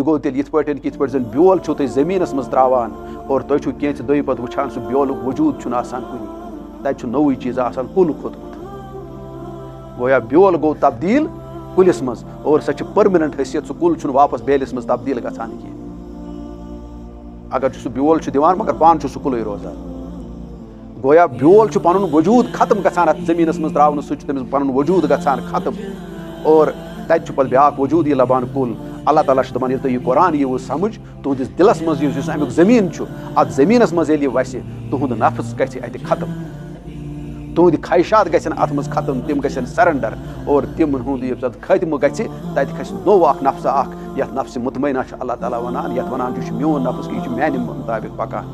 गो तेल यिथ पठन कि यिथ जन ब्योल छो तुम जमीनस मज त्रावान और तुम छो कैंच दही पत वुछान सह ब्योलुक वजूद छुन आसान कुनि तत नोई चीज आसान कुल खोतमुत गोया ब्योल गो तब्दील कुलिस मज और सह परमानेंट हैसियत सह कुल छुन वापस बेलिस मज तब्दील गछान की अगर सह ब्योल छु दिवान मगर पान छु सह कुलै रोजान गोया ब्योल छु पनुन वजूद खत्म गछान अत जमीनस मज त्रावन सह छु तमिस पनुन वजूद गछान खत्म और तत छु पत ब्याक वजूद ये लबान कुल अल्लाह ताला छु दपान यह कुरान यह समझ तुहदिस दिलस मज युस अमुक जमीन छु अत जमीनस मज यह वसि तुहद नफ्स गछि अत खत्म तुहद ख्वाहिशात गछन अत मज खत्म तिम गछन सरेंडर और तिम हुंद खत्म गछि तत खस नो अख नफ्स अख यथ नफ्स मुतमइना छु अल्लाह ताला वनान यथ वनान छु म्योन नफ्स कि म्यानि मुताबिक पकान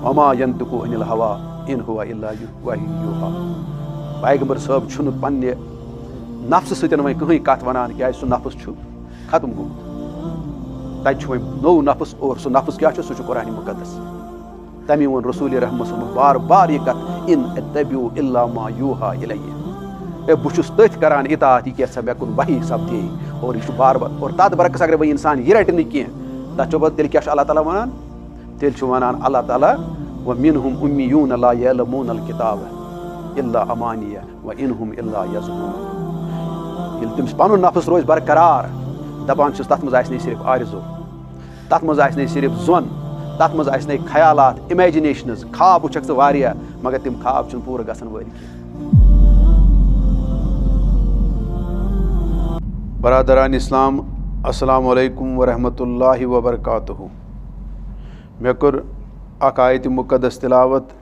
वमा यंतकु अनिल हवा इन हुवा इल्ला वही युहा पैगंबर साहब छुन पन्ने नफ्स सतन वही कहीं कत वनान क्या सह नफ्स छु खत्म गोमुत तत छु नो नफ्स और सह नफ्स क्या छु सह कुरान मुकद्दस तमी वो रसूल रहमत बार बार यह कत इन अत्तबिउ इल्ला मा यूहा इलैहि बुछुस तथ करान इताअत यह सब मेकुन वही सपदे और यह बार बार और तथ बरकस अगर वह इंसान यह रट न कह तथ पत तेल क्या अल्लाह ताला वनान तेल वनान अल्लाह ताला व मिनहुम उम्मियून ला यअलमून अल किताब इल्ला अमानिया व इनहुम इल्ला यज़ुन यह तमिस पनुन नफ्स रोज बरकरार दपान तथ मज आसने सिर्फ आरज़ू तथ मज आसने सिर्फ जोन तथ मज आसने ख्यालात इमेजिनेशनस ख्वाब वुछक ज़ वारिया मगर तिम ख्वाब छुन पूरा गसन वल बरादरान इस्लाम अस्सलामु अलैकुम व रहमतुल्लाहि व बरकातुहू मे कोर अक आयत मुकद्दस तिलावत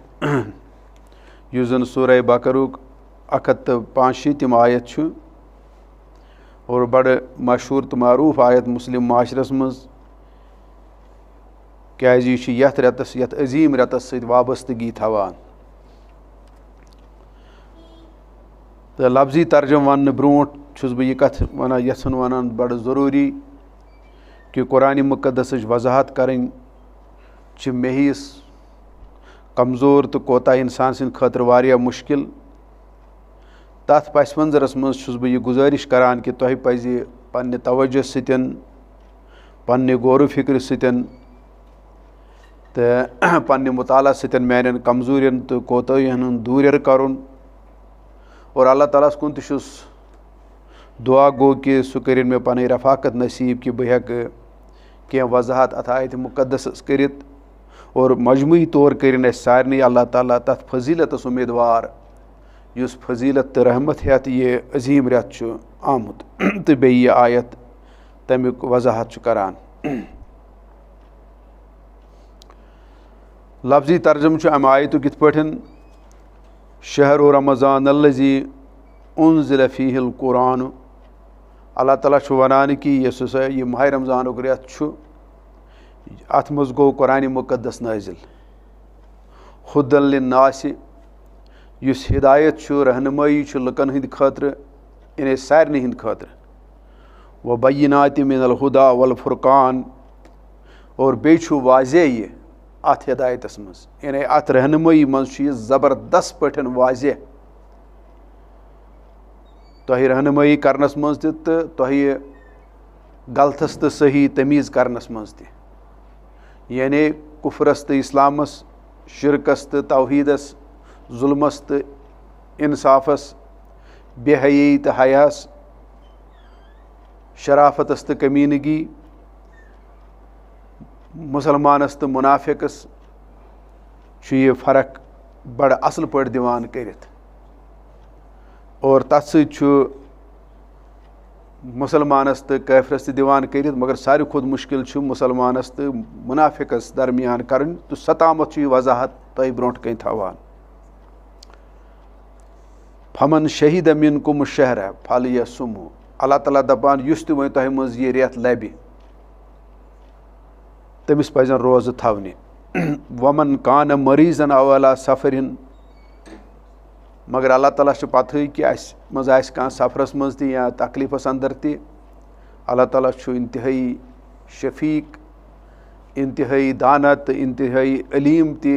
युस जन सूरह बकरुक 165 आयत छु और बड़ मशहूर तो मारूफ आयत मुस्लिम माशरस मज क्या यथ रेतस यथ अजीम रेतस सत वाबस्तगी थवान तो लफ्जी तर्जम वन ब्रोट छुस बह यह कथ वन यन वन बड़ ज़रूरी कि कुरान मुकद्दस वजाहत करें मेहिस कमज़ोर तो कोता इंसान सिंद खतर वारिया मुश्किल तथ पस मंजरस मज छुस बह यह गुजारिश करान कि तुह पज़ पन्ने तवज्जो सतन पन्ने गौर फिक्र सतन तो पन्ने मुताला सतन मैंने कमजोरियन तो कोताहियन दूर करुन और अल्लाह ताला कुन तुस दुआ गो कि सह कर मे पन रफाकत नसीब कि बह हेक कह वजाहत अथ आयत मुकद्दस करित और मजमूई तौर कर सारे अल्लाह ताला तथ फजीलतस उम्मीदवार युस फजीलत तो रहमत हेत ये अजीम रेत आमुत तो बे यह आयत तमिक वजाहत करान लफ्जी तर्जम अम आयतुक यिथ पठन शहर रमज़ान अल्लज़ी उन्ज़िल फ़ीहिल कुरान अल्लाह ताला वनान कि यह माह रमज़ानुक रेत अथ मज गो कुरान मुकद्दस नाजिल हुदल लिन्नास युस हिदायत रहनुमाई लुकन हंद खतर यानी सारनी हंद खतर व बय्यिनात मिनल हुदा वल फुरकान और बे वाज़े यह अथ हिदायतस मज यानी अथ रहनुमाई मज ज़बरदस्त पठन वाज़े तुह रहनुमाई करनस मज तो तुह गलतस तो सही तमीज़ करनस मज यानी कुफरस तो इस्लामस शिरकस तो तौहीदस जुल्मस तो इंसाफस बेहयी तो हयास शराफतस तो कमीनगी मुसलमानस तो मुनाफिकस यह फ़र्क बड़ असल पट दिवान करित और तथ सु मुसलमानस तो काफिरस तो दिवान करित मगर सारे खुद मुश्किल मुसलमानस तो मुनाफिकस दरमियान करन तो सतामत वजाहत तय ब्रोट कहीं थवान फमन शहीद मिनकुम शहर फल यसुमु अल्लाह ताला दपान युस तो तुह मज यह रेत लबि तमिस पजन रोज़ थवने वमन कान मरीजन अवला सफरिन मगर अल्लाह ताला पतह कि अस मज कह सफरस मज ति या तकलीफस अंदर ति अल्लाह ताला इंतहाई शफीक इंतहाई दानत इंतहाई अलीम ति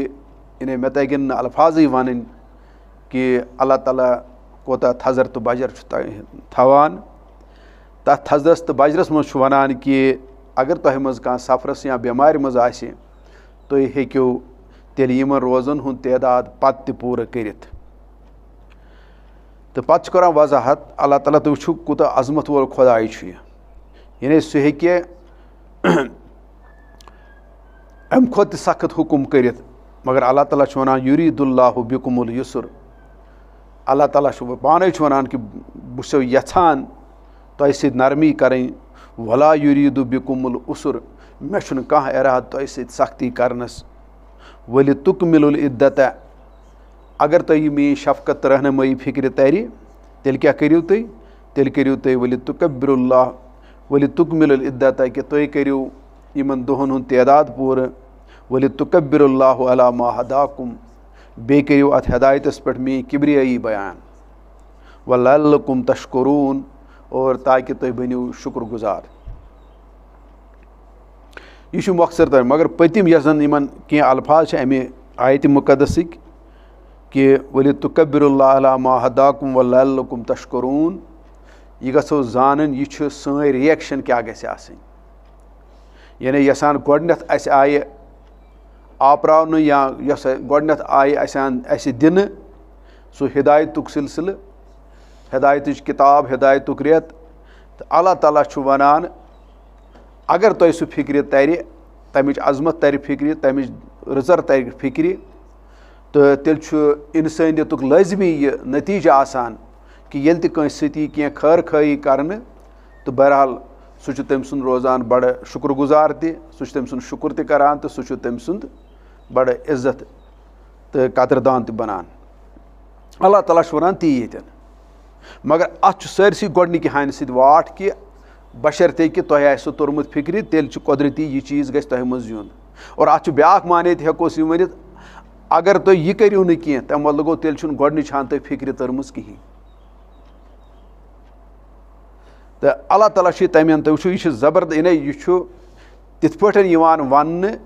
इन्हें मे तगन अल्फाज वन कि अल्लाह ताला कोता थजर तो बजर थवान तथ थजरस तो बजरस मज वनान कि अगर तोह मज कहाँ सफरस या बेमार मज आसि तुम हेकियो तेल यमन रोजन हुंद तादाद पत पूरा करित तो पत करान वजाहत अल्लाह ताला तो वुचु कूता अजमत वोल खुदाई छु यानी सह हेके अम खोत सख्त हुकुम करित मगर अल्लाह ताला छु वनान युरीदुल्लाहु बिकुमुल युसर अल्लाह ताला छु पाने छु वनान कि बह छो यछान तोह सत नरमी करें वला युरीदु बिकुमुल उसर मे छुन कहाँ इराद तोह सत सख्ती करनस वलि तुकमिलुल इद्दत अगर तुम मेरी शफकत रहनुमाई फिक्र तरी तेल क्या करियो तेल करियो तुम वलि तुकब्बिरुल्लाह वलि तुकमिलुल इद्दत कि तुम करियो यमन दोहन हुंद तादाद पूर वलि तुकब्बिरुल्लाह अला मा हदाकुम बे करियो अत हिदायतस पे मे किब्रियाई बयान वलअल्लकुम तशकुरून और ताकि तुम बनियो शुक्रगुजार यह मकसद तक मगर पतिम यन इन कह अल्फाज अमे आयत मुकद्दसिक कि वलि तुकब्बिरुल्लाह अला मा हदाकुम वलअल्लकुम तशकुरून यह गो जान यह सन रिएक्शन क्या गि यानी यसान गोडनेथ अस आय आपरावन या यस गोडनेथ आय अस दिन सो हिदायतुक सिलसिल हिदायत किताब हिदायतुक रेत तो अल्लाह ताला छु वनान अगर तुम सह फिक्र तर तमिच अजमत तर फिक्र तमिच रजर तर फिक्र तो तेल इंसानियतुक लाजमी यह नतीजा आसान कि येल तस सती कह खैर खाई करने तो बहरहाल सह तम सुंद रोजान बड़ शुक्रगुजार तह तम सुंद शुक्र त करान तो सह तम सुंद बड़ इज्जत तो कदरदान बनान अल्लाह ताला वनान ती येतन मगर अत सरसी गोडनिक हानि सत वाट कि बशर्ते कि तुह आसो तोरमुत फिक्र तेल कुदरती यह चीज़ गि तुह मज युन और अत ब्याक माने हेकोस यह वनित अगर तुम यह करियो न कह तम मतलब गो तेल गोडनिच हान तुह फिक्र तरमज कहीं तो अल्लाह ताला तमें तुम यह जबरदस्त यानी यह तिथ पे वन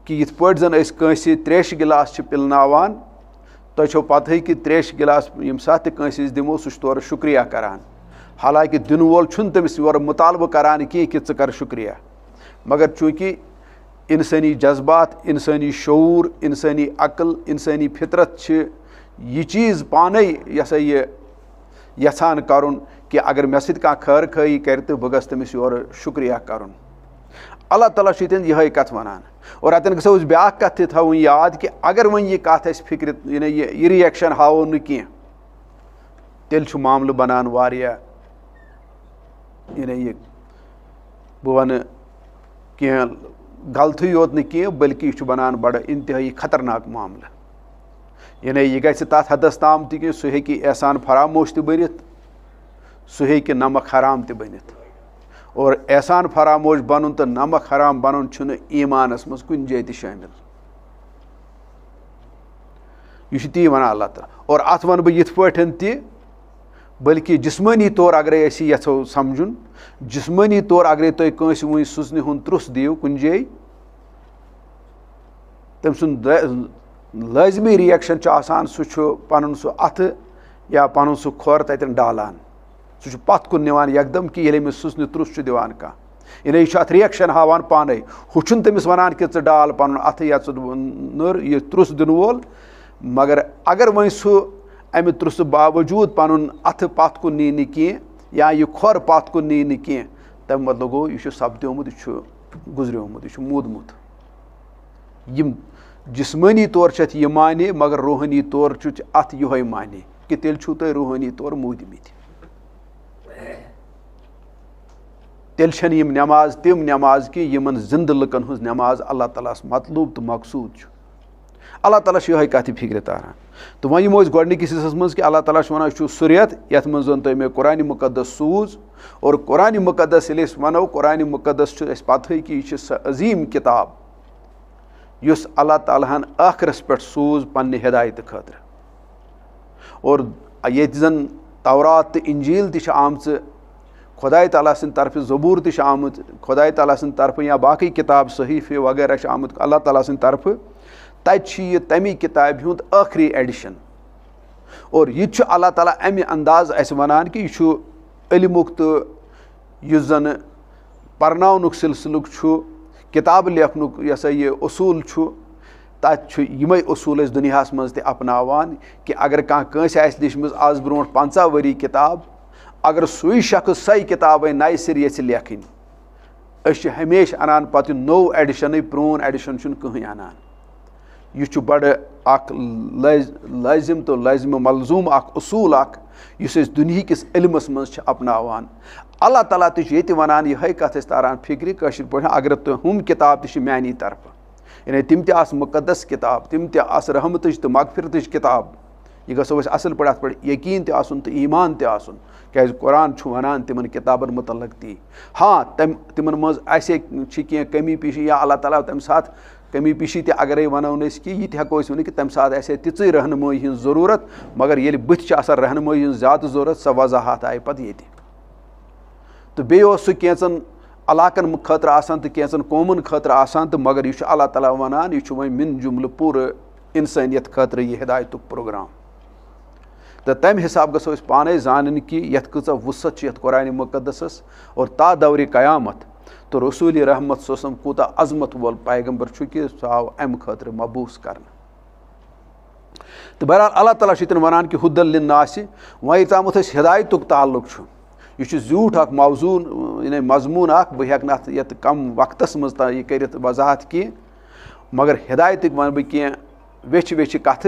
कि यिथ पे जन कंस त्रेश गिलास पिलनावान तुम छो पता कि त्रेश गिलास यम सात कंस दिमो सह तौर शुक्रिया करान हालांकि दिन वोल तमिस योर मुतालबह करान कह कि कर शुक्रिया मगर चूँकि इंसानी जज्बात इंसानी शऊर इंसानी अकल इंसानी फितरत यह चीज़ पाने यसा यह यछान करुन कि अगर मे सत कह खैर खाई कर तो बह तमिस योर शुक्रिया करुन अल्लाह ताला यह कथ वनान और अतन गो ब्या कथ थवन याद कि अगर वन यह कथ फिक्र यह रिएक्शन हावो न कह तेल मामल बनान वारिया यह बह वन कह गलत योत न कह बल्कि यह बनान बड़ इंतहाई खतरनाक मामला यानी यह गि तथ हदस ताम कि सह हेकि एहसान फरामोश त बनित सह हेकि नमक हराम त बनित और एहसान फरामोश बनन तो नमक हराम बनन छुन ईमानस मज कुन जाय त शामिल यह ती वन अल्लाह ताला और अत वन बह यिथ पठन ति बल्कि जिस्मानी तौर अगर यथो समझुन जिस्मानी तौर अगर तुम कंस वो सुजन हुंद त्रुस दियो कुन जाय तम सुंद लाजमी रिएक्शन आसान सह पन सह अथ या पन सह खोर ततन डालान सह पत कुन निवान यकदम कि ये अमिस सुजन त्रुस दिवान कह यानी यह अत रिएक्शन हावान पाने हुचुन तमिस वनान कि डाल पन अथ या नर यह त्रुस दिन वोल मगर अगर वह सह अमि त्रुस बावजूद पन अथ पत कुन नी न कह या यह खोर पत कुन नी न कह तम मतलब गो यह सपद्योमुत यह गुजरियोमुत यह मूदमुत यम जिस्मानी तौर यह माने मगर रूहानी तौर अत यह माने कि तेल छू तुम रूहानी तौर मूदमित तेल छन यम नमाज तिम नमाज कि यमन जिंद लुकन हुज नमाज अल्लाह ताला मतलूब तो मकसूद अल्लाह ताला यह कथ फिक्र तारान तो वह यमो गोडनिकिस हिस्सस मज कि अल्लाह ताला वन सुरियत यथ मज तुम मे कुरान मुकद्दस सूज और कुरान मुकद्दस ये वनो कुरान मुकद्दस पता कि यह अजीम किताब युस अल्लाह ताला आखिरस पे सूज पन्ने हिदायत खतर और ये जन तौरात तो इंजील ति आमच खुदा ताला सद तरफ ज़बूर ति आमुत खुदा ताला सद तरफ या बाकी किताब सहीफ़े वगैरह आमुत अल्लाह ताला सद तरफ तय तमी किताब हुंद आखिरी एडिशन और यह अल्लाह ताला अमि अंदाज अस वनान कि यह इल्मुक तो यह जन परनाउनुक सिलसिलुक छु किताब लेखनुक यह सा ये उसूल छु तत छु यिमै उसूल अस दुनियास मज ते अपनावान कि अगर कांस आसि लिखमज आज ब्रोंठ 50 वरी किताब अगर सुई शख्स सही किताब नए सिर येछि लेखिन अस हमेशा अनान पत नो एडिशन प्रोन एडिशन छुन कहीं अनान यह छु बड़ अख लाजिम तो लाजिम मलजूम अख उसूल अख युस अस दुनिया किस इल्मस मज अपनावान अल्लाह ताला ते वनान यह कथ तारान फिक्र कशिर पे अगर हम किताब ते मानी तरफ यानी तिम ते आस मुकद्दस किताब तिम ते आस रहमत तो मगफिरत किताब यह गो असल पे अत पे यकीन ते आसुन तो ईमान ते आसुन क्या कुरान छु वनान तिमन किताबन मुतल्लक ती हाँ तिमन मज ऐसे कह कमी पेशी या अल्लाह ताला तम साथ कमी पेशी ते अगर वनो कि यह हेको वन कि तम साथ ऐसे तिच रहनुमाई हज ज़रूरत मगर ये बुथ रहनुमाई हज ज़्यादा ज़रूरत सह वजाहत आई पे ये तो बेस सह कैंचन इलाकन खतर आसान तो कैंचन कौमन खतर आसान तो मगर यह अल्लाह ताला वनान यह वो मिन जुमल पूरे इंसानियत खतर यह हिदायत प्रोग्राम तो तम हिसाब गो पाने जान कि यथ कचा वुसत यथ कुरान मुकद्दसस और ता दौर क़यामत तो रसूल रहमत सोसम कूता अजमत वोल पैगम्बर कि सह आव अम खतर मबूस कर तो बहरहाल अल्लाह ताला तन वनान कि हुदल लिन्नास वह तामत हिदायत ताल्लुक यह झूठ अख मौजून यानी मजमून अख बह हेक ये कम वक्तस मज यह कर वजाहत कह मगर हिदायत वन बह कह वेछ कथ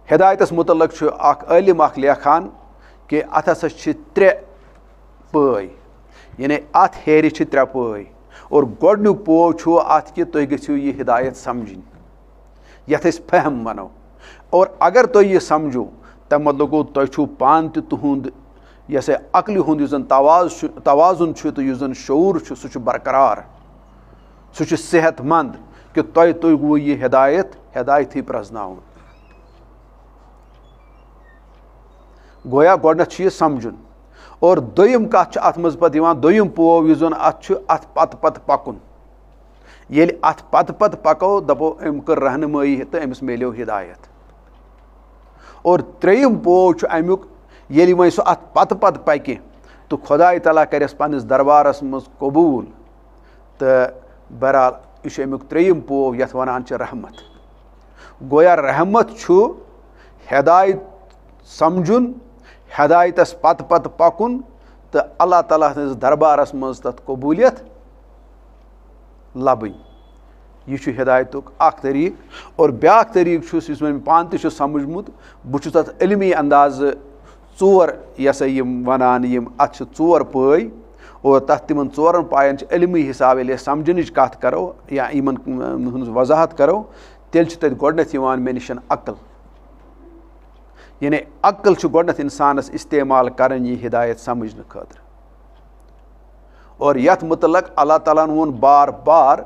हिदायतस मुतल्लक अख आलिम अख लेखान कि अत हसा त्रे पै यानी अत हेर 3 पै और गोडनुक पो अत कि तुम गो यह हिदायत समझन यथ फहम वनो और अगर तुम यह समझो तम मतलब गो तुम पान तुंद यह अक्ल हुंद तवाजुन तो यह शऊर सह बरकरार सह सेहतमंद कि तुम गो यह हिदायत ही प्रजनाउन गोया गोडनथ यह समझुन और दोयम कथ अत मज पे दोयम पो यह अत पत पकुन ये अत पत पको दपो अम कर रहनुमाई तो अमिस मिलो हिदायत और त्रेयम पो अमुक ये वह सह अत पत पकि तो खुदाई तला करस पन्निस दरबारस मज कबूल तो बहरहाल यह अमुक त्रेयम पो यथ वनान रहमत गोया रहमत हिदायत समझुन हिदायतस पत पकुन तो अल्लाह ताला दरबारस मज तथ कबूलियत लबन यह हिदायतुक अख तरीक और ब्याक तरीक मे पान तो समझमुत बहुत तथ इल्मी अंदाज 4 यह वनान अत 4 पै और तथ तिमन 4 पायन इल्मी हिसाब ये समझन कथ करो या इन वजाहत करो तेल तथ गोडनथ मे निशन अक्ल यानी अक्ल गोडनथ इंसानस इस्तेमाल कर हिदायत समझने खतर और यथ मुतलक अल्लाह ताला वोन बार बार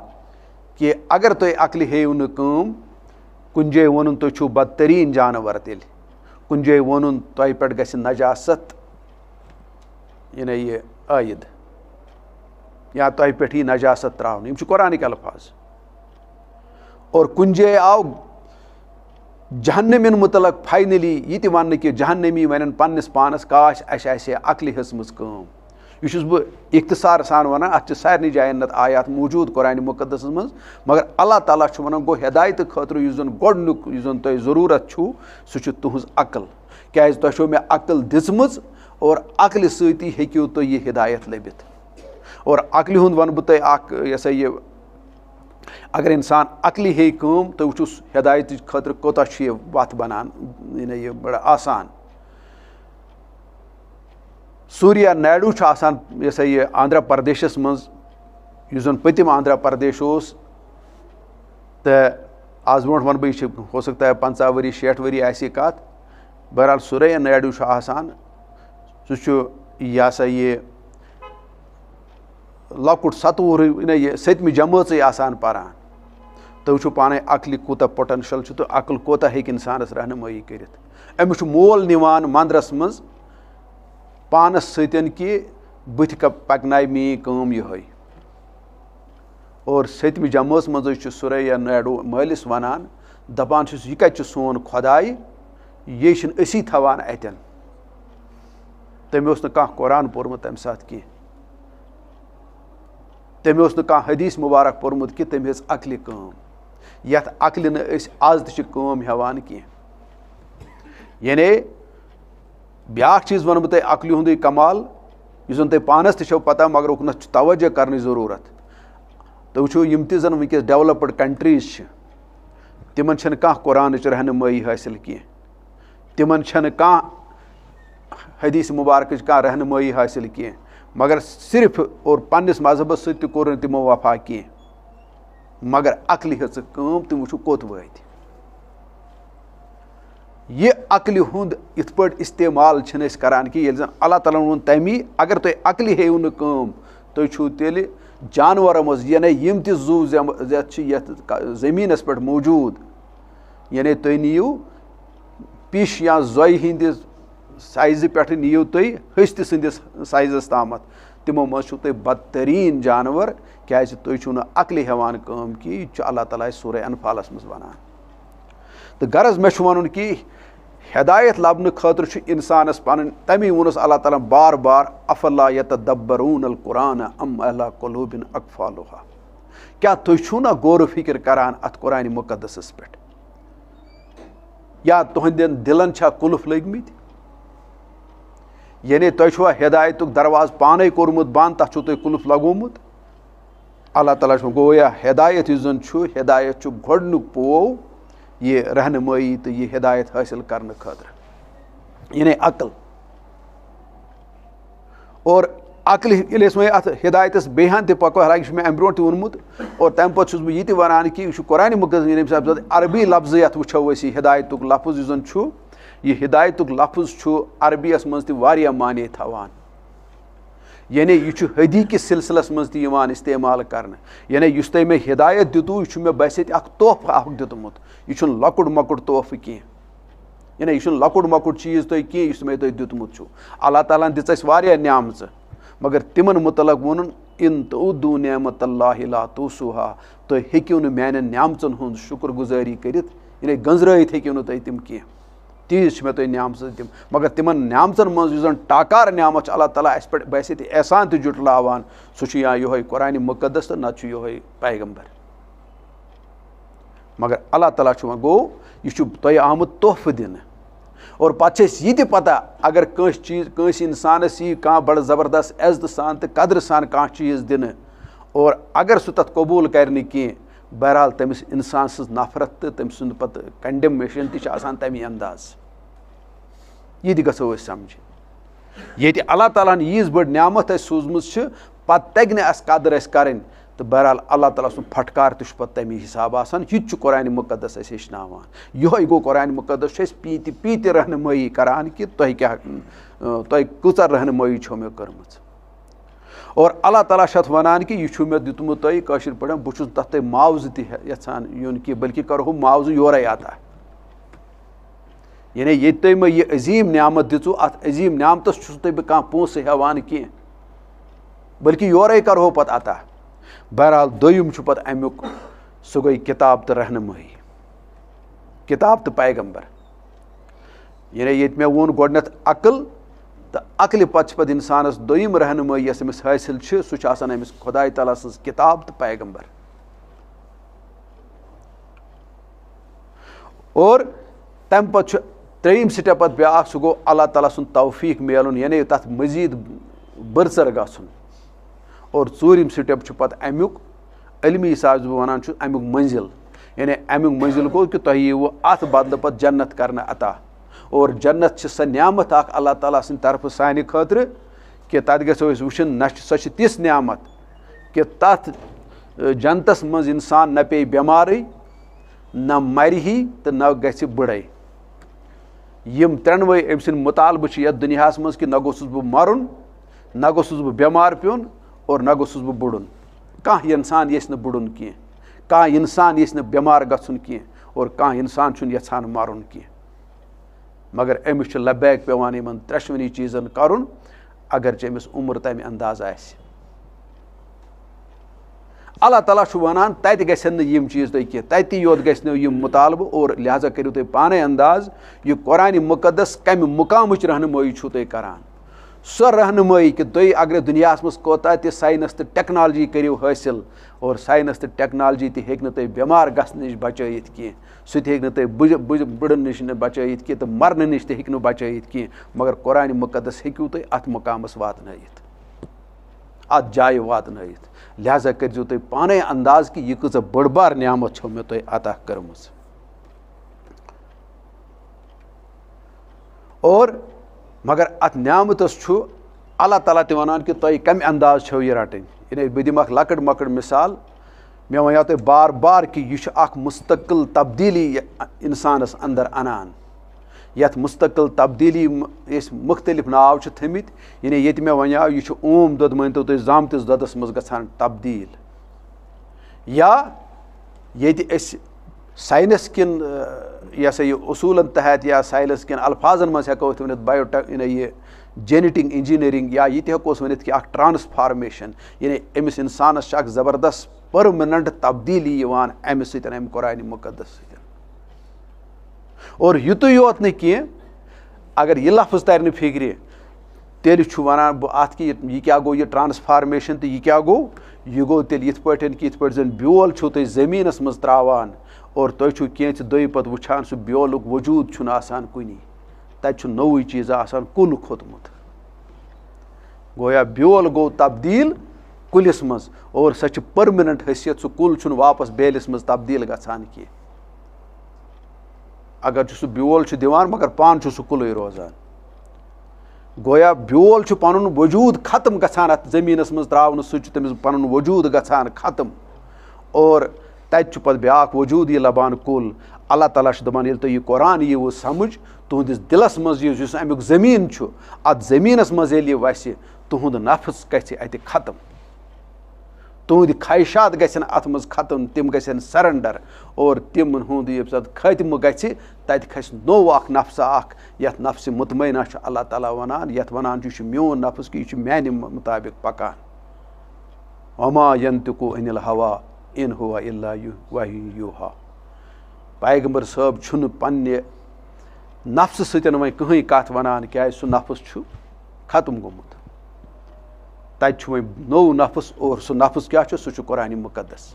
कि अगर तुम अक्ल हेव न कुन जाय वोन तुम बदतरीन जानवर तेल कुन जाय वोन तुम पे गस नजासत यानी ये आयद या तुम पे ही नजासत त्रावन कुरानिक अल्फाज और कुन जाय आव जहन्नमिन मुतलक फाइनली यह वन कि जहन्नमी वन पन्निस पानस काश अस अक्ल हसमज यह बह इख्तिसार सान वन अत सारे जायन नत आयात मौजूद कुरान मुकद्दस मज मगर अल्लाह ताला वन गो हिदायत खतर यह जन गोडनुक यह तुम ज़रूरत सह तुहज अक्ल क्या तुम मे अक्ल दिजमज और अक्ल सती हेकियो तुम यह हिदायत लबित और अक्ल हुंद वन बह तुम यह अगर इंसान अक्ली हे कम तो वो हिदायत खतर कोता वत बनान यह बड़ा आसान सूर्या नायडू आसान यह आंध्र प्रदेशस मज यह पतिम आंध्र प्रदेश तो आज ब्रोट वन बह हो सकता है 50 वरी 60 वरी आसी कत बहरहाल सूर्या नायडू आसान सह यह लकुट 7वीं जमात आसान पारान तो वो पाने अक्ल कूता पोटेंशल तो अक्ल कोता हेक इंसानस रहनुमाई कर अमिस मोल निवान मंदरस मज पानस सतन कि बुथ पकनाय मी कम यह और 7वीं जमात मज सूर्या नायडू मालिस वनान दपान यह कत सोन खुदाई ये असी थवान अतन तम कह कुरान पोर्मुत तम साथ कह तमें ओस न हदीस मुबारक पोर्मुत कि तम हेज अक्लि काम यथ अक्लि न अस आज तह काम हेवान की यानी ब्याक चीज वन बह अक्लि हुंदे कमाल यह तुम पानस तौ पता मगर उकन तवज्जो करने जरूरत तो वो यम तन वनकस डेवलप्ड कंट्रीज तिमन कुरान रहनुमाई हासिल की तिमन हदीस मुबारक रहनुमाई हासिल की मगर सिर्फ और पन्निस मजहबस सत कोर तिमो वफा की मगर अक्लि हेच काम तुम वो कोत वात यह अक्लि हुंद इत पे इस्तेमाल करान कि अल्लाह ताला वोन तमी अगर तुम अक्लि हेयू न काम तुम तेल जानवरों मज यानी यम ति जू जमीनस पे मौजूद यानी तुम नीयू पिश या जोय हिंद साइज पे नीयू तुम हस्त संदिस साइजस तामत तिमो मज बदतरीन जानवर क्या तुम अक्लि हेवान काम कि अल्लाह ताला सूरह अनफालस मज वनान तो गरज मे वन कि हिदायत लबन खतर इंसानस पन तमी वोनस अल्लाह ताला बार बार अफला यतदब्बरून अल कुरान अम अला कुलूबिन अकफालुहा क्या तुम ना गौर फिक्र करान अत कुरान मुकद्दस पे या तुहंदन दिलन छा कुलुफ लगमित यानी तुम हिदायत दरवाज पाने कोरमुत बंद तथ तुम कुलुफ लगोमुत अल्लाह ताला गोया हिदायत हिदायत गोडनुक पो ये रहनुमाई तो ये हिदायत हासिल करने खतर यानी अक्ल और अक्ल अत हिदायतस बेहन तक पको हालांकि मे अम ब्रो वोनमुत और तम पे यह वन कि यह कुरान मुकद्दस अरबी लफ्ज़ ये वो हिदायत लफ्ज़ यह हिदायत लफ्ज़ अरबियस मज माने थवान यानी यह हदी किस सिलसिलस मज इस्तेमाल कर यानी इस तुम मे हिदायत दितु यह मे बस तोहफ़ दितमुत यह लकुड़ मकुड़ तोहफ़ की यानी यह लकुड़ मकुड़ चीज़ तुम कह मे तुम दितमुत अल्लाह ताला दिस न्यामच मगर तिमन मुतलक वोन इन तउद्दू नेमतल्लाहि ला तुहसूहा तुम हेकिव न मान न्यामचन हुंद शुक्र गुजारी करित यानी गंजरायित हेकिव न तुम तिम कह तीज मे तुम न्यामच तिम मगर तिमन न्यामचन मज टाकार न्यामत अल्लाह ताला अस पे बस एहसान जुटलावान सह यो कुरान मुकद्दस तो ना यो पैगम्बर मगर अल्लाह ताला गो यह तुम आमुत तोहफ़ दिन और पे यह पता अगर कंस इंसानस यी कह बड़ ज़बरदस्त इज्जत सान तो कदर सान कह चीज़ दिन और अगर सह तथ कबूल कर कह बहरहाल तमिस इंसान सज नफरत तो तम सुंद पत कंडेमेशन तमी अंदाज यह गो समझ ये अल्लाह ताला यीज बड़ न्यामत सोजम पत तग न कदर करें तो बहरहाल अल्लाह ताला सुन फटकार तह तमी हिसाब यह कुरान मुकद्दस हेचनावान यह गो कुरान मुकद्दस पीति पीति रहनुमाई करान कि तुह क्या तुह कूच रहनुमाई छो मे कर्मच और अल्लाह ताला वनान कि यह मे दितमुत तुह कशिर पे बहुत तथ तुम मुआवजह तछान यून कि बल्कि करो मुआवजह योरे आता यानी ये तुम मे यह अजीम न्यामत दिचु अत अजीम न्यामतस तुम बह कह पोस हेवान कह बल्कि योरे करो पत अता बहरहाल दोयम पे अमुक सह गई किताब तो रहनुमाई किताब तो पैगम्बर यानी ये मे वोन गोडनथ अक्ल तो अक्ल पे इंसानस दोयम रहनुमाई यस अमिस हासिल सह अमिस खुदा ताला सज किताब तो पैगम्बर और तम पे त्रेयम स्टेप ब्या सह गो अल्लाह ताला सुन तौफीक मिलन यानी तथ मजीद बरसर गन और चूरिम स्टेप पे अमुक इल्मी हिसाब वन अमुक मंजिल यानी अमुक मंजिल गो कि तुह यीवु अत बदल पे जन्नत करना अता और जन्नत सह न्यामत अल्लाह ताला सद तरफ सानि खतर कि तत गो वुचन न सह तिस न्यामत कि तथ जन्नतस मज इंसान न पे बेमारी न मरही तो न गि बड़े यम त्रेनवे अम सद मुतालबह यथ दुनिया मज कि न गोस बह मरुन न गोस बह बेमार पेन और न गोस बह बुड़न कह इंसान ये बुड़न कह कह इंसान ये बेमार गन कह और कह इंसान यछान मरुन कह मगर अमिस लबैक पेवान इन त्रेशवनी चीज़न कर अगर अमिस उम्र तमें अंदाज आसि अल्लाह ताला वनान तत गन यम चीज़ तुम कह तत योत गो यम मुतालबह और लिहाजा करो तुम पाने अंदाज यह कुरान मुकद्दस कम मुकामच रहनुमाई तुम करान सो रहनुमाई कि तुम अगर दुनिया मज कोता ते साइंस तो टेक्नोलॉजी करियो हासिल और साइंस तो टेक्नोलॉजी ते हेक न तुम बेमार गसन नश बचत कह सह हेक न तुम बुढ़न नश बचत कह तो मरन नश हेक न बचत कह मगर कुरान मुकद्दस हेकू तुम अत मकामस वातनयित अत जाय वातनयित लिहाजा करो तुम पाने अंदाज कि यह कच बड़ बार नियामत छो मे तुम अता कर्म और मगर अत नियामतस अल्लाह ताला ते वनान कि तुम कम अंदाज छो यह रटन यानी बह दिम लकड़ मकड़ मिसाल मे वनो तुम बार बार कि यह मुस्तकिल तब्दीली इंसानस अंदर अनान यथ मुस्तकिल तब्दीली मुख्तलिफ नाव थमित यानी ये मे वनो यह ओम दुध मानतो तुम जामतिस दुधस मज गछान तब्दील या ये साइंस किन यह सा यह उसूलन तहत या साइंस किन अल्फाजन मज हेको वन बायोटेक ये जेनेटिक इंजीनियरिंग या ये हेकोस वन कि ट्रांसफार्मेशन यानी अमिस इंसानस ज़बरदस्त परमानेंट तब्दीली अमि सम कुरान मुकद्दस और युतु योत न कह अगर यह लफ्ज़ तर न फिक्र तेल वन अत कि यह क्या गो यह ट्रांसफार्मेशन तो यह क्या गो यह गो तेल यथ पार्टन कि जन ब्योल तुम ज़मीनस मज त्रावान और तुम कैंच दो पत् वुछान सह ब्योलुक वजूद कुनी तत नोवे चीज़ कुल खोतमुत गोया ब्योल गो तब्दील कुलिस मज और सह परमानेंट हैसियत सह कुल वापस बेलिस मज तब्दील गछान कह अगर सह ब्योल दिवान मगर पान सह कुल रोजान गोया ब्योल पन वजूद खत्म गछान अत ज़मीनस मज त्रावन सह तमिस पन वजूद गछान खत्म और तत पे ब्याक वजूद यह लबान कुल अल्लाह ताला दपान ये तुम यह कुरान यीव समझ तुहदिस दिलस मज अमुक ज़मीन अत ज़मीनस मज ये वस तुहद नफ्स गि अत खत्म तुहद ख्वाहिशात गन अत मज खत्म तिम गन सरेंडर और तिम हुंद ये खत्म गि तत खस नो अख नफ्स अख यथ नफ्स मुतमैना अल्लाह ताला वनान यथ वनान यह म्योन नफ्स कि यह म्यान मुताबिक पकान वमा यंतिकु अनिल हवा इन हुआ इल्ला वही यूहा पैगंबर साहब छुन पन्ने नफ्स सतन वह कहीं कथ वनान क्या सह नफ्स खत्म गोमुत तत वह नो नफ्स और सह नफ्स क्या सह कुरान मुकद्दस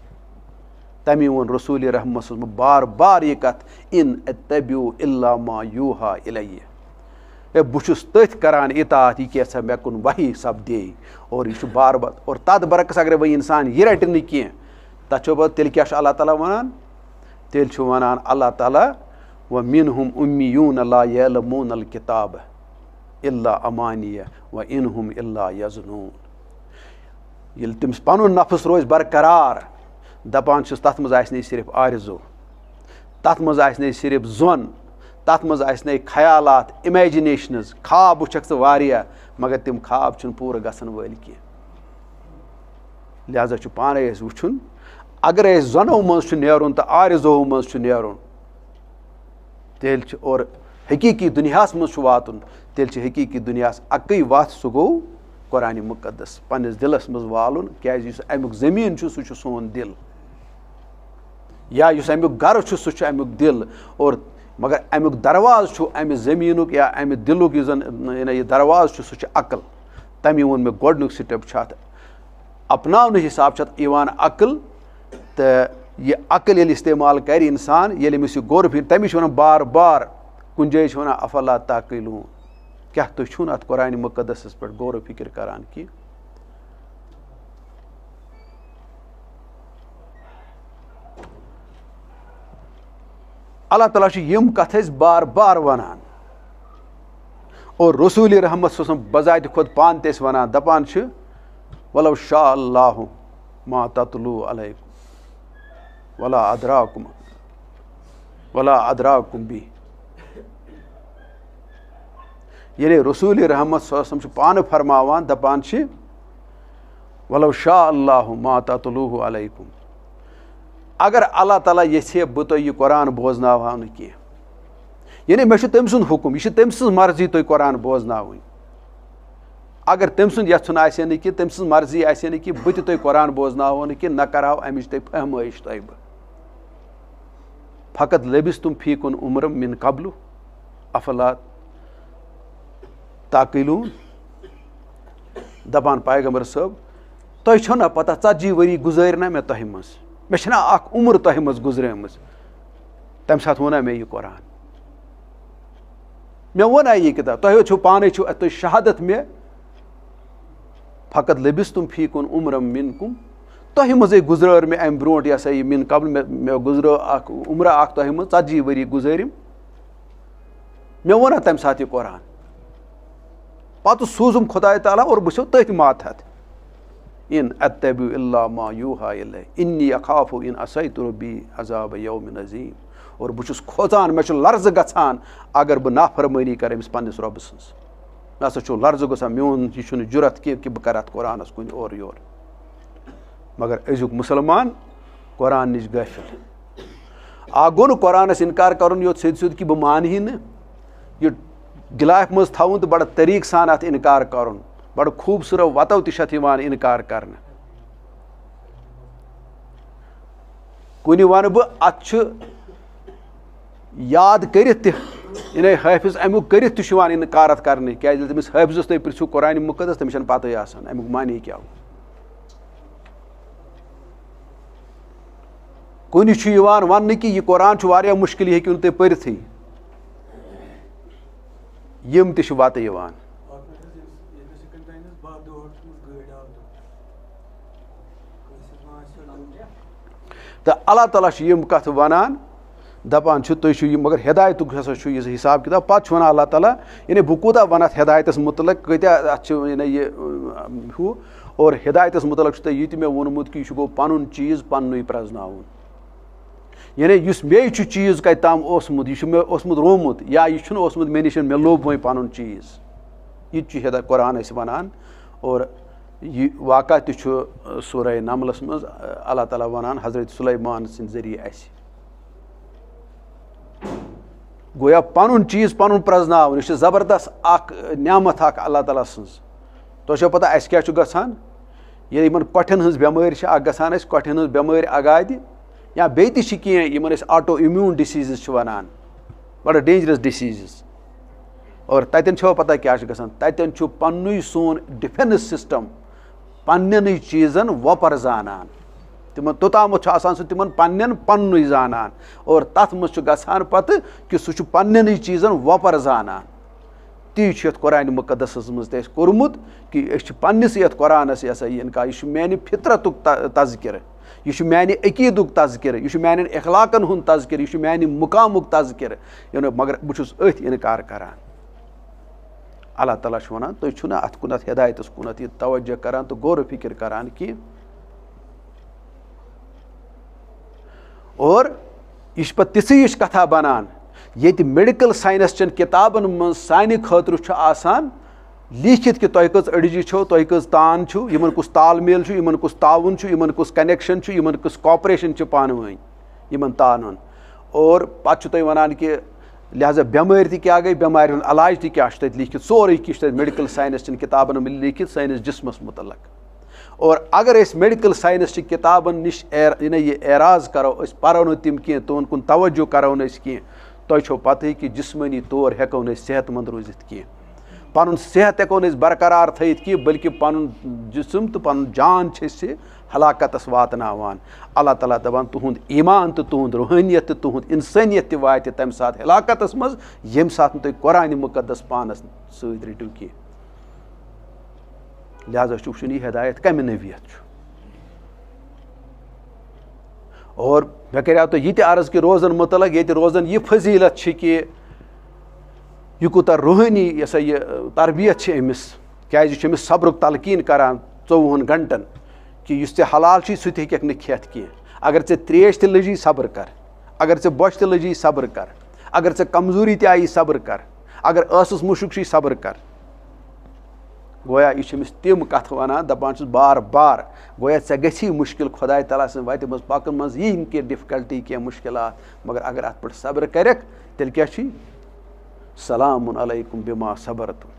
तमी वोन रसूल रहमत बार बार यह कथ इन अत्तबिउ इल्ला मा यूहा इलैहि बहुस तथ करान इतात यह कैसा मे कुन वही सपदे और यह बार बार और तथ बरक्स अगर वह इंसान यह रट न कह तथ तेल क्या अल्लाह ताला वनान तेल वनान अल्लाह ताला व मिनहुम उम्मियून ला यअलमून अल किताब इल्ला अमानिय व इनहुम इल्ला यज़नून ये तमिस पनुन नफ्स रोज बरकरार दपान तथ मज आस सिर्फ आरज़ू तथ मज आस सिर्फ जोन तथ मज आस ख्यालात इमेजिनेशनस ख्वाब वुछक वारिया मगर तिम ख्वाब पूर गसन वल कह लिहाजा पाने वुछुन अगर जोनो मज नेरुन तो आरज़ो मज नेरुन तेल और हकीकी दुनियास मज वातुन तेल हकीकी दुनियास अकई वत सह गो कुरान मुकद्दस पन्निस दिलस मज वालुन क्या अमुक ज़मीन सह सोन दिल या अमुक गर सह अमुक दिल और मगर अमुक दरवाज अमि ज़मीनुक या अमि दिलुक यह दरवाज सह अकल तमी वोन मे गोडनुक स्टेप अपनावन हिसाब अकल तो यह अकल ये इस्तेमाल कर इंसान ये अमिस गौर फिर तमिस वन बार बार कुन जाय वन अफला ताकिलून क्या तुम अत कुरान मुकद्दस पे गौर फिक्र करान कि अल्लाह ताला यम कथ बार बार वनान और रसूल रहमत बजात खुद पान ते वनान दपान वलौ शाअ अल्लाहु मा ततलू अलैकुम वला अदराकुम बी ये रसूल रहमत पान फरमावान दपान वलौ शाअ अल्लाहु मा ततलूहु अलैकुम अगर अल्लाह ताला ये बह तुम यह कुरान बोजनावा कह यानी मे तम सुंद हुकुम यह तम सज मर्जी तुम कुरान बोजनाव अगर तम सुंद यछुन आसे न कि तम सज मर्जी आसे न कि बह तुम कुरान बोजनाव कि न कराव अमिच तुम फहमाइश तुम बह फ़कत लबिस तुम फीकुन उम्र मिन कबलु अफला ताकिलून दपान पैगम्बर साहब तुम छो ना पता 40 वरी गुजर ना मे तह मज मे छना अख उम्र तह मज गुजरेम तम साथ वना मे यह कुरान मे वना यह किताब तुम छो पाने छो तुम शहादत मे फ़कत लबिस्तुम फीकुन उम्रम मिनकुम तह मजे गुजर मे अम ब्रोट यह यह मिन कबल मे गुजरो उम्र अख तह मज 40 वरी गुजरिम मे वना तम साथ यह कुरान पत सूजुम खुदा ताला और बो तथ मातहत इन अत्तबु इल्ला मा यूहा इलै इन्नी अखाफु इन असैतु रब्बी अज़ाब यौमिन अज़ीम और बो खोजान मे लर्ज गछान अगर बह नाफरमानी कर अमिस पन्निस रब सन्स मे हसा लर्ज गछान मेन यह जुरत कि बह कर अत कुरानस कुन और योर मगर अजुक मुसलमान कुरान निश गाफिल आ गो न कुरानस इनकार करन योत सिद सिद कि बह मान ही न यह गिलाफ मज थवन तो बड़ तरीक सान अत इनकार करन बड़ खूबसूरत वतो तथ इनकार कर कुन वन बह अत याद कर हाफिज अमुक कर इनकार कर क्या तमिस हाफिजस तुम पृछो कुरान मुकदस तमिस पत अमुक मानी क्या कुन वन कि यह कुरान मुश्किल यह हेकु तुम पढ़ी यम तश वत तो अल्लाह ताला यम कथ वनान दपान तुम मगर हिदायत हसा हिसाब किताब पे वन अल्लाह ताला यानी बह कूता वन हिदायत मुतलक कत्या अत हूँ और हिदायत मुतलक यह मे वोनमुत कि यह गो पन चीज़ पन्नु प्रजनाउन यानी मे चीज़ कत ताम ओसमुत यह मे ओसमुत रोमुत या यह ओसमुत मे निश मे लोभ वो पन चीज़ यह कुरान वनान और यह वाक़ा सूरह नमलस मज अल्लाह ताला वनान हज़रत सुलैमान सिंद ज़रिए गोया पन चीज़ पन प्रजनावन यह ज़बरदस्त न्यामत अल्लाह ताला सन्ज तुम पता अस क्या गसान ये कोठन हज बेमार गसान कोठन हज बेमार अगादि या बे कह ऑटो इम्यून डिसीज़ वनान बड़ा डेंजरस डिसीज़ और ततन पता क्या गसान ततन पन्नु सोन डिफेंस सिस्टम पन्न चीज़न वपर जानान तिम तोतामत तिमन पन्न पन्नु जानान और तथ मज गसान पत कि सह पन्न चीज़न वपर जानान ती कुरान मुकदस मज कोर्मुत कि पन्निस यथ कुरानस यह इनका यह मानि फितरतुक तज़किर यह मानि अकीदुक तज़किर यह मानि अखलाकन हुंद तज़किर यह मानि मुकामुक तज़किर मगर बहुत अथ इनकार करान अल्लाह ताला वनान तुम छुना अत कुनत हिदायतस कुनत यह तवज्जो करान तो गौर फिक्र करान कि और यह पे तिथि कथा बनान ये मेडिकल साइंस चन किताबन मज सानि खतर आसान लिखित कि तुम कस अड़जी छो तुम कस तान छो यमन कुछ तालमेल छो यमन कुछ ताउन छो यमन कुछ कनेक्शन छो यमन कुछ कॉपरेशन छो पान वन यमन तान और पत तुम वनान कि लिहाजा बेमार ति क्या गई बेमार हुंद इलाज ति क्या लिखित सोरे कि मेडिकल साइंस चन किताबन में लिखित सानिस जिस्मस मुतलक और अगर अस मेडिकल साइंस किताबन निश यह एराज करो परो न तिम कह तुन कुन तवज्जो करो न कह तुम छो पता कि जिस्मानी तौर हेको न सेहतमंद रोजित कह पन सेहत हेको न बरकरार थी कह बल्कि पन जिस्म तो पन जान हलाकतस वातनावान अल्लाह ताला दपान तुहुंद ईमान तो तुहुंद रूहानियत तो तुहुंद इंसानियत ते वात तम साथ हलाकतस मज यम साथ तुम कुरान मुकदस पानस सत रटू कह लिहाजा यह हिदायत कम नवियत और मे कर तो यह अर्ज कि रोज़न मुतलक ये रोज़न यह फजीलत कि यह कूता रूहानी यह तरबियत अमिस क्या अमिस सब्रुक तलकीन करान 24 घंटन कि इस हलाल सह हेक न खेत कह अगर त्रेश त लजी सब्र कर अगर बोश त लजी सब्र कर अगर कमजोरी त आई सब्र कर अगर असस मुशुक सब्र कर गोया यह तिम कथ वनान दपान बार बार गोया गे मुश्किल खुदा तला सद वत मज पकन मज यह कह डिफिकल्टी कह मुश्किल मगर अगर अत पे सब्र कर तेल क्या सलामुन अलैकुम बिमा सबरतुम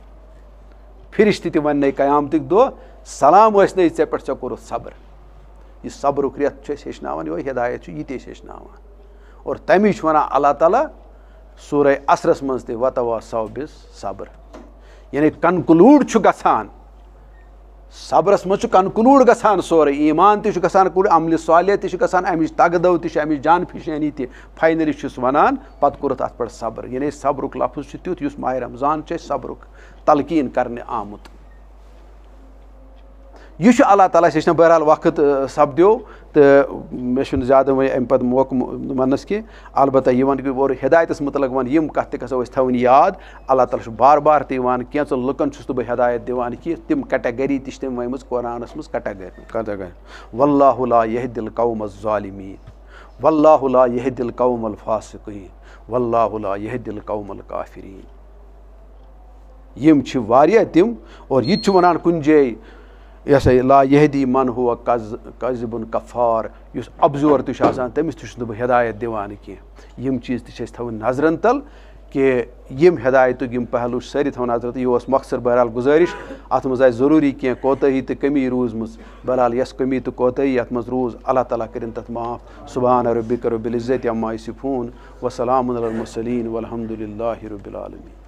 फिरिश्त त वन क़यामत दो सलाम स े पे कोर सब्र यह सब्रुक रेत हेचनावान यो हिदायत यह हेचनावान और तमी वनान अल्लाह ताला सूरह असरस मज वतवासौ बिस सब्र यानी कनक्लूड गसान सब्रस मज कनक्लूड गसान सोरे ईमान तु गसान कुल अमल सालिह तु गसान अमिच तगदव तु अमिच जान फिशानी तु फाइनली छुस वनान पत कोर अत पे सब्र यानी सब्रुक लफ्ज तुथ युस माह रमजान सब्रुक तलकीन करने आमुत यह अल्लाह ताला से बहरहाल वक्त सपद्यो तो मे ज़्यादा वह अम पे मौक वनस कि अलबत्ता और हिदायत मुतलक वन यम कत थवन याद अल्लाह ताला बार बार कैंचन लुकन बह हिदायत दिवान कि तिम कैटेगरी तम वम कुरानस मज कैटेगरी वल्लाहु ला यहदिल कौम ज़ालिमीन वल्लाहु ला यहदिल कौम फासिकीन वल्लाहु ला यहदिल कौम काफिरीन यम वारिया तिम और यह वनान कुन जाय यसा ला यहदी मन हुआ कज़िबुन कफ़ार युस अबजोर तमिस तुम हिदायत दिवान की यम चीज़ तवन नजरन तल कि यम हिदायत यम पहलू सारी थवन नजर यह मकसद बहरहाल गुजारिश अत मज ज़रूरी कह कोताही तो कमी रूजम बहरहाल यस कमी तो कोताही अत मज रूज अल्लाह ताला करिन तथ माफ़ सुबहान रब्बिक रब्बिल इज़्ज़ति अम्मा यसिफून वसलामुन अलल मुरसलीन वल्हम्दुलिल्लाहि रब्बिल आलमीन।